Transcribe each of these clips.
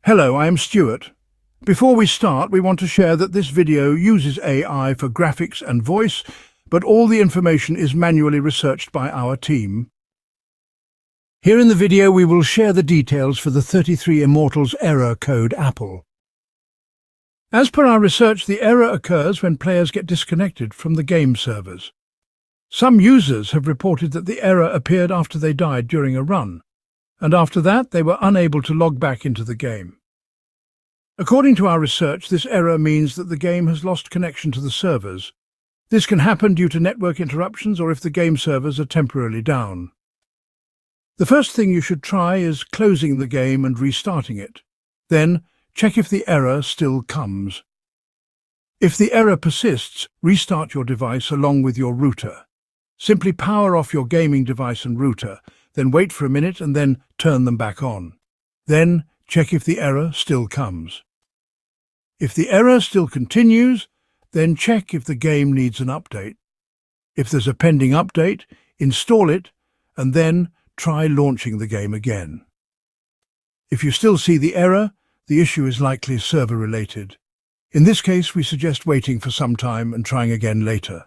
Hello, I am Stuart. Before we start, we want to share that this video uses AI for graphics and voice, but all the information is manually researched by our team. Here in the video, we will share the details for the 33 Immortals error code Apple. As per our research, the error occurs when players get disconnected from the game servers. Some users have reported that the error appeared after they died during a run, and after that they were unable to log back into the game. According to our research, this error means that the game has lost connection to the servers. This can happen due to network interruptions or if the game servers are temporarily down. The first thing you should try is closing the game and restarting it. Then, check if the error still comes. If the error persists, restart your device along with your router. Simply power off your gaming device and router, then wait for a minute and then turn them back on. Then, check if the error still comes. If the error still continues, then check if the game needs an update. If there's a pending update, install it and then try launching the game again. If you still see the error, the issue is likely server-related. In this case, we suggest waiting for some time and trying again later.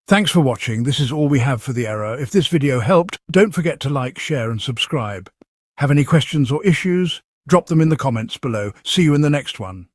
Thanks for watching. This is all we have for the error. If this video helped, don't forget to like, share and subscribe. Have any questions or issues? Drop them in the comments below. See you in the next one.